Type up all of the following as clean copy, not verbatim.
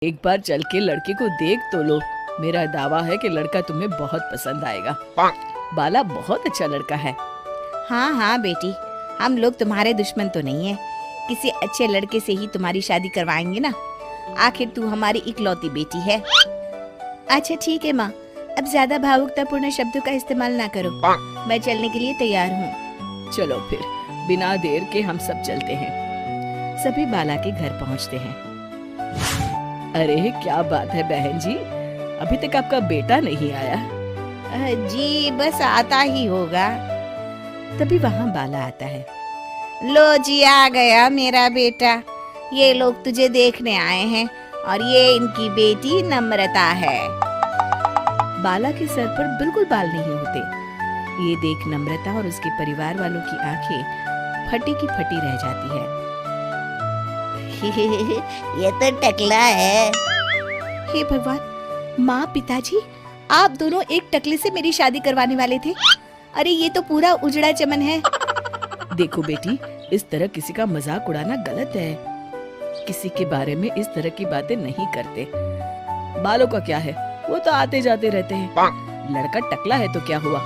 एक बार चल के लड़के को देख तो लो। मेरा दावा है कि लड़का तुम्हें बहुत पसंद आएगा। बाला बहुत अच्छा लड़का है। हाँ हाँ बेटी, हम लोग तुम्हारे दुश्मन तो नहीं है। किसी अच्छे लड़के से ही तुम्हारी शादी करवाएंगे ना। आखिर तू हमारी इकलौती बेटी है। अच्छा ठीक है माँ, अब ज्यादा भावुकतापूर्ण शब्दों का इस्तेमाल ना करो। मैं चलने के लिए तैयार हूँ। चलो फिर, बिना देर के हम सब चलते हैं। सभी बाला के घर पहुँचते हैं। अरे क्या बात है बहन जी, अभी तक आपका बेटा नहीं आया? जी बस आता ही होगा। तभी वहाँ बाला आता है। लो जी, आ गया मेरा बेटा। ये लोग तुझे देखने आए हैं और ये इनकी बेटी नम्रता है। बाला के सर पर बिल्कुल बाल नहीं होते। ये देख नम्रता और उसके परिवार वालों की आंखें फटी की फटी रह जाती है। ये तो टकला है। हे भगवान, माँ पिताजी, आप दोनों एक टकले से मेरी शादी करवाने वाले थे। अरे ये तो पूरा उजड़ा चमन है। देखो बेटी, इस तरह किसी का मजाक उड़ाना गलत है। किसी के बारे में इस तरह की बातें नहीं करते। बालों का क्या है, वो तो आते जाते रहते हैं। लड़का टकला है तो क्या हुआ,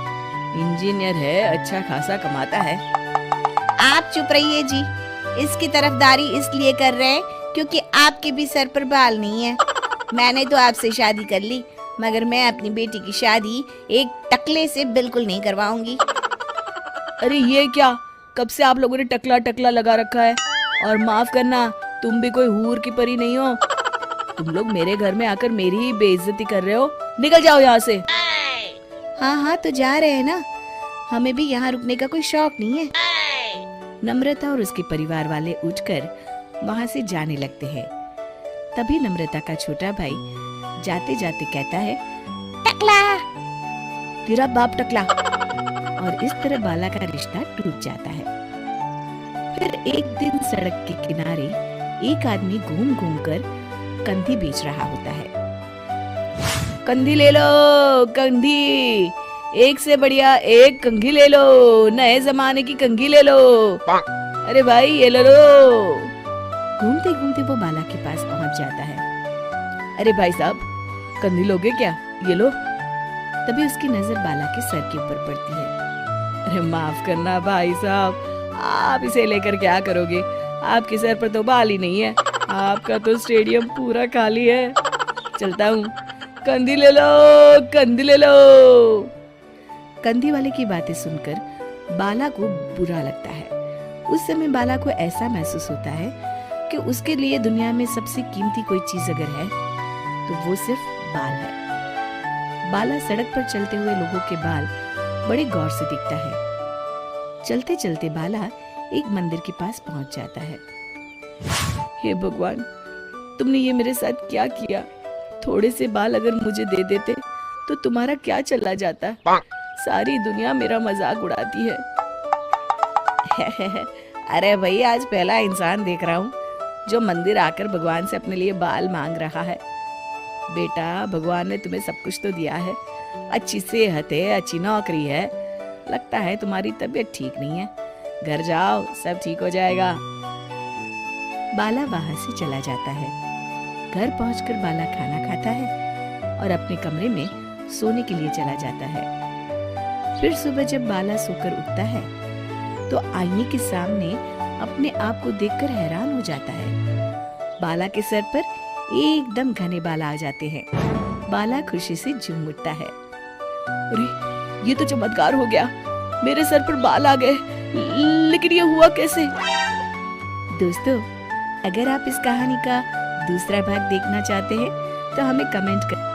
इंजीनियर है, अच्छा खासा कमाता है। आप चुप रहिए जी। इसकी तरफदारी इसलिए कर रहे हैं क्योंकि आपके भी सर पर बाल नहीं है। मैंने तो आपसे शादी कर ली, मगर मैं अपनी बेटी की शादी एक टकले से बिल्कुल नहीं करवाऊंगी। अरे ये क्या, कब से आप लोगों ने टकला टकला लगा रखा है? और माफ करना, तुम भी कोई हूर की परी नहीं हो। तुम लोग मेरे घर में आकर मेरी ही बेइज्जती कर रहे हो। निकल जाओ यहाँ से। हाँ हाँ तो जा रहे हैं ना, हमें भी यहाँ रुकने का कोई शौक नहीं है। नम्रता और उसके परिवार वाले उठकर वहाँ से जाने लगते हैं। तभी नम्रता का छोटा भाई जाते जाते कहता है, टकला, तेरा बाप टकला। और इस तरह बाला का रिश्ता टूट जाता है। फिर एक दिन सड़क के किनारे एक आदमी घूम घूम कर कंधी बेच रहा होता है। कंधी ले लो, कंधी, एक से बढ़िया एक कंघी ले लो, नए जमाने की कंघी ले लो। अरे भाई ये ले लो। घूमते घूमते वो बाला के पास पहुंच जाता है। अरे भाई साहब, कंधी लोगे क्या? ये लो। तभी उसकी नजर बाला के सर के ऊपर पड़ती है। अरे माफ करना भाई साहब, आप इसे लेकर क्या करोगे? आपके सर पर तो बाल ही नहीं है। आपका तो स्टेडियम पूरा खाली है। चलता हूँ, कंधी ले लो, कंधी ले लो। कंधी वाले की बातें सुनकर बाला को बुरा लगता है। उस समय बाला को ऐसा महसूस होता है कि उसके लिए दुनिया में सबसे कीमती कोई चीज अगर है तो वो सिर्फ बाल है। बाला सड़क पर चलते हुए लोगों के बाल बड़े गौर से देखता है। चलते चलते बाला एक मंदिर के पास पहुंच जाता है। हे भगवान, तुमने ये मेरे साथ क्या किया? थोड़े से बाल अगर मुझे दे देते तो तुम्हारा क्या चला जाता? सारी दुनिया मेरा मजाक उड़ाती है। अरे भाई, आज पहला इंसान देख रहा हूँ जो मंदिर आकर भगवान से अपने लिए बाल मांग रहा है। बेटा, भगवान ने तुम्हें सब कुछ तो दिया है। अच्छी सेहत है, अच्छी नौकरी है। लगता है तुम्हारी तबीयत ठीक नहीं है। घर जाओ, सब ठीक हो जाएगा। बाला वहां से चला जाता है। घर पहुंचकर बाला खाना खाता है और अपने कमरे में सोने के लिए चला जाता है। फिर सुबह जब बाला सोकर उठता है तो आईने के सामने अपने आप को देखकर हैरान हो जाता है। बाला के सर पर एकदम घने बाल आ जाते हैं। बाला खुशी से झूम उठता है। अरे ये तो चमत्कार हो गया, मेरे सर पर बाल आ गए। लेकिन ये हुआ कैसे? दोस्तों, अगर आप इस कहानी का दूसरा भाग देखना चाहते हैं तो हमें कमेंट कर